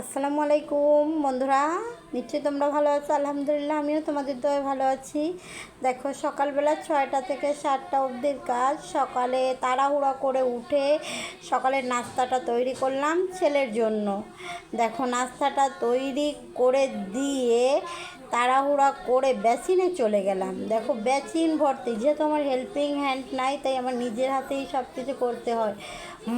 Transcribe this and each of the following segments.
আসসালামু আলাইকুম বন্ধুরা, নিশ্চয়ই তোমরা ভালো আছো। আলহামদুলিল্লাহ, আমিও তোমাদের দয়ায় ভালো আছি। দেখো, সকালবেলা 6টা থেকে 7টা অবধির কাজ। সকালে তাড়াহুড়া করে উঠে সকালের নাস্তাটা তৈরি করলাম ছেলের জন্য। দেখো, নাস্তাটা তৈরি করে দিয়ে তাড়াহুড়া করে বেসিনে চলে গেলাম। দেখো, বেসিন ভর্তি, যেহেতু আমার হেল্পিং হ্যান্ড নাই, তাই আমার নিজের হাতেই সব কিছু করতে হয়।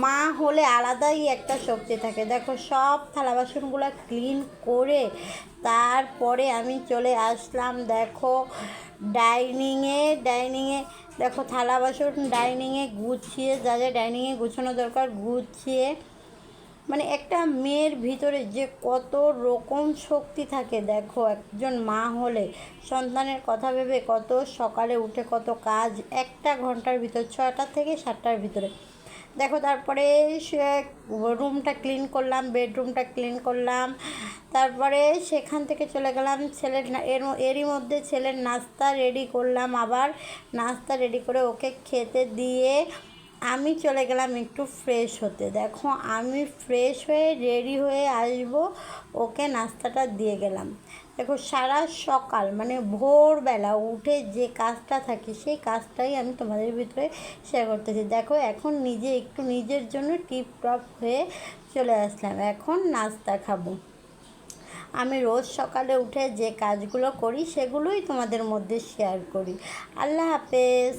মা হলে আলাদাই একটা শক্তি থাকে। দেখো, সব থালা বাসনগুলো ক্লিন করে তারপরে আমি চলে আসলাম। দেখো, ডাইনিংয়ে দেখো থালা বাসন ডাইনিংয়ে গুছিয়ে, যা যা ডাইনিংয়ে গুছানো দরকার গুছিয়ে, মানে একটা মেয়ের ভিতরে যে কত রকম শক্তি থাকে। দেখো, একজন মা হলে সন্তানের কথা ভেবে কত সকালে উঠে কত কাজ, একটা ঘন্টার ভিতর 6টা থেকে 7টার ভিতরে। দেখো, তারপরে রুমটা ক্লিন করলাম, বেডরুমটা ক্লিন করলাম। তারপরে সেখান থেকে চলে গেলাম ছেলের এরই মধ্যে ছেলের নাস্তা রেডি করলাম। আবার নাস্তা রেডি করে ওকে খেতে দিয়ে আমি চলে গেলাম একটু ফ্রেশ হতে। দেখো, আমি ফ্রেশ হয়ে রেডি হয়ে আসবো, ওকে নাস্তাটা দিয়ে গেলাম। দেখো, সারা সকাল মানে ভোরবেলা উঠে যে কাজটা থাকে, সেই কাজটাই আমি তোমাদের ভিতরে শেয়ার করতেছি। দেখো, এখন নিজে একটু নিজের জন্য টিপটপ হয়ে চলে আসলাম, এখন নাস্তা খাবো। আমি রোজ সকালে উঠে যে কাজগুলো করি সেগুলোই তোমাদের মধ্যে শেয়ার করি। আল্লাহ হাফেজ।